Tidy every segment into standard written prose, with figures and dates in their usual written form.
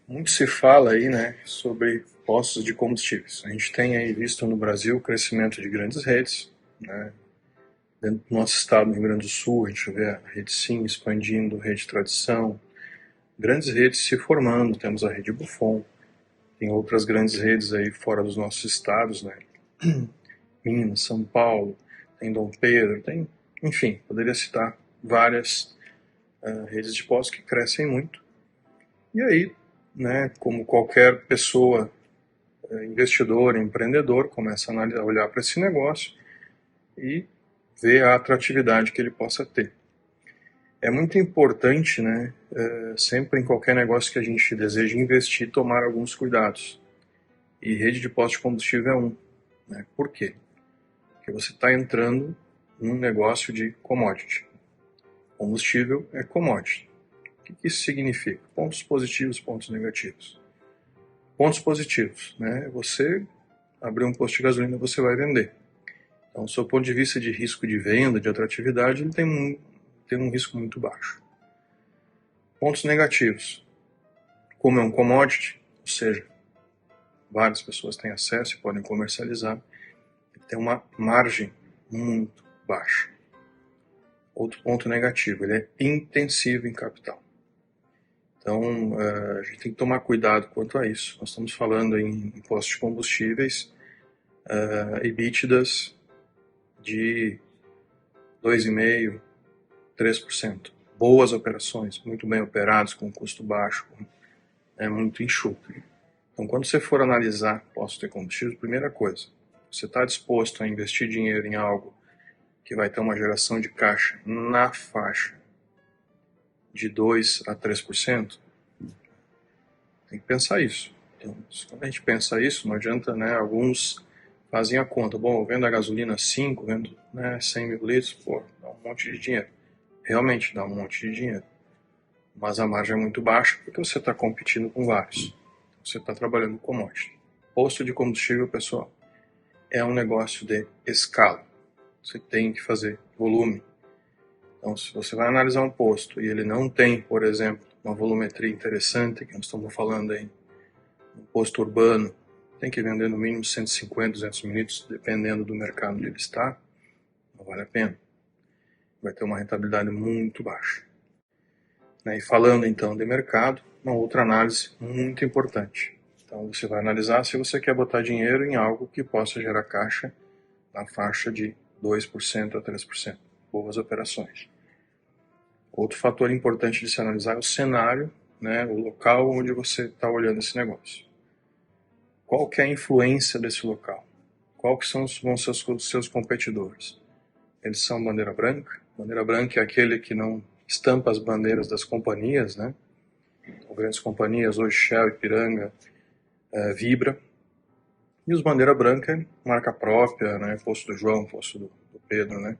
Muito se fala aí, né, sobre postos de combustíveis. A gente tem aí visto no Brasil o crescimento de grandes redes, né? Dentro do nosso estado, no Rio Grande do Sul, a gente vê a Rede Sim expandindo, Rede Tradição, grandes redes se formando. Temos a Rede Buffon, tem outras grandes redes aí fora dos nossos estados, né? Minas, São Paulo, tem Dom Pedro, tem, enfim, poderia citar várias redes de postos que crescem muito. E aí, né, como qualquer pessoa, investidor, empreendedor, começa a olhar para esse negócio e ver a atratividade que ele possa ter. É muito importante, né, sempre em qualquer negócio que a gente deseja investir, tomar alguns cuidados. E rede de postos de combustível é um. Né? Por quê? Porque você está entrando num negócio de commodity. Combustível é commodity. O que isso significa? Pontos positivos, pontos negativos. Pontos positivos, né? Você abrir um posto de gasolina, você vai vender. Então, do seu ponto de vista de risco de venda, de atratividade, ele tem um risco muito baixo. Pontos negativos. Como é um commodity, ou seja, várias pessoas têm acesso e podem comercializar, tem uma margem muito baixa. Outro ponto negativo, ele é intensivo em capital. Então, a gente tem que tomar cuidado quanto a isso. Nós estamos falando em postos de combustíveis, EBITDAs de 2,5%, 3%. Boas operações, muito bem operados, com custo baixo, muito enxuto. Então, quando você for analisar postos de combustível, primeira coisa, você está disposto a investir dinheiro em algo que vai ter uma geração de caixa na faixa de 2 a 3%, tem que pensar isso. Então, quando a gente pensa isso, não adianta, né, alguns fazem a conta, bom, eu vendo a gasolina 5, vendo 100 mil litros, pô, dá um monte de dinheiro. Realmente dá um monte de dinheiro. Mas a margem é muito baixa porque você está competindo com vários. Você está trabalhando com commodity. Posto de combustível, pessoal, é um negócio de escala. Você tem que fazer volume. Então, se você vai analisar um posto e ele não tem, por exemplo, uma volumetria interessante, que nós estamos falando aí, um posto urbano, tem que vender no mínimo 150, 200 ml, dependendo do mercado onde ele está, não vale a pena. Vai ter uma rentabilidade muito baixa. E falando então de mercado, uma outra análise muito importante. Então você vai analisar se você quer botar dinheiro em algo que possa gerar caixa na faixa de 2% a 3%. Boas operações. Outro fator importante de se analisar é o cenário, né, o local onde você está olhando esse negócio. Qual que é a influência desse local? Quais vão ser os seus competidores? Eles são bandeira branca? Bandeira branca é aquele que não estampa as bandeiras das companhias, né? Então, grandes companhias, hoje Shell, Ipiranga, Vibra. E os bandeira branca é marca própria, né? Posto do João, Posto do Pedro, né?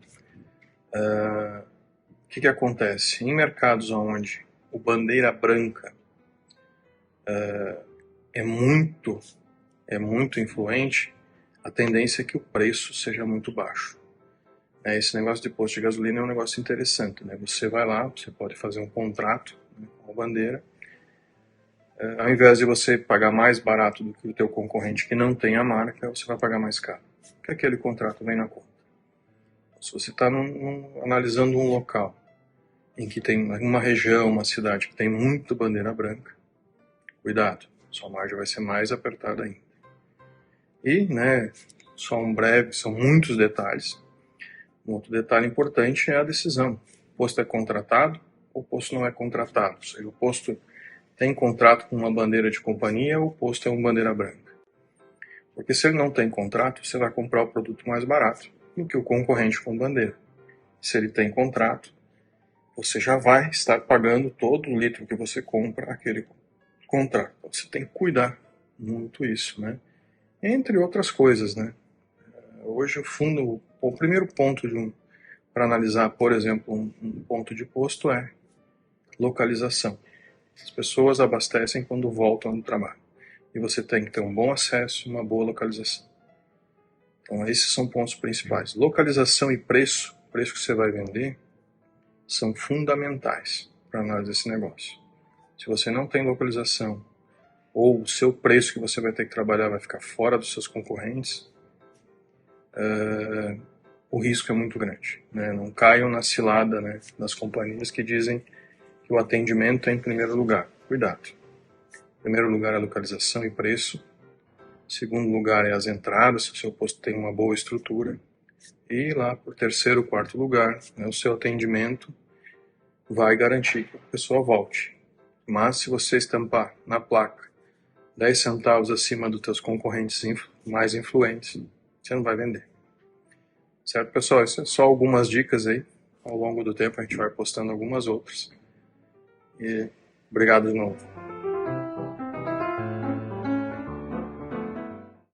O que acontece? Em mercados onde o bandeira branca é muito influente, a tendência é que o preço seja muito baixo. Esse negócio de posto de gasolina é um negócio interessante, né? Você vai lá, você pode fazer um contrato, né, com a bandeira, ao invés de você pagar mais barato do que o teu concorrente que não tem a marca, você vai pagar mais caro, porque aquele contrato vem na conta. Se você está analisando um local em que tem uma região, uma cidade que tem muito bandeira branca, cuidado, sua margem vai ser mais apertada ainda. E, né, só um breve, são muitos detalhes. Um outro detalhe importante é a decisão. O posto é contratado ou o posto não é contratado? Ou seja, o posto tem contrato com uma bandeira de companhia ou o posto é uma bandeira branca? Porque se ele não tem contrato, você vai comprar o produto mais barato do que o concorrente com bandeira. Se ele tem contrato, você já vai estar pagando todo o litro que você compra aquele contrato. Então, você tem que cuidar muito isso, né? Entre outras coisas, né? Hoje, o primeiro ponto para analisar, por exemplo, um ponto de posto é localização. As pessoas abastecem quando voltam do trabalho. E você tem que ter um bom acesso e uma boa localização. Então, esses são pontos principais. Localização e preço, o preço que você vai vender, são fundamentais para análise desse negócio. Se você não tem localização, ou o seu preço que você vai ter que trabalhar vai ficar fora dos seus concorrentes, o risco é muito grande, né? Não caiam na cilada, né, das companhias que dizem que o atendimento é em primeiro lugar. Cuidado. Em primeiro lugar é a localização e preço. Em segundo lugar é as entradas, se o seu posto tem uma boa estrutura. E lá por terceiro, quarto lugar, né, o seu atendimento vai garantir que a pessoa volte. Mas se você estampar na placa 10 centavos acima dos teus concorrentes mais influentes, você não vai vender. Certo, pessoal? Isso é só algumas dicas aí. Ao longo do tempo a gente vai postando algumas outras. E obrigado de novo.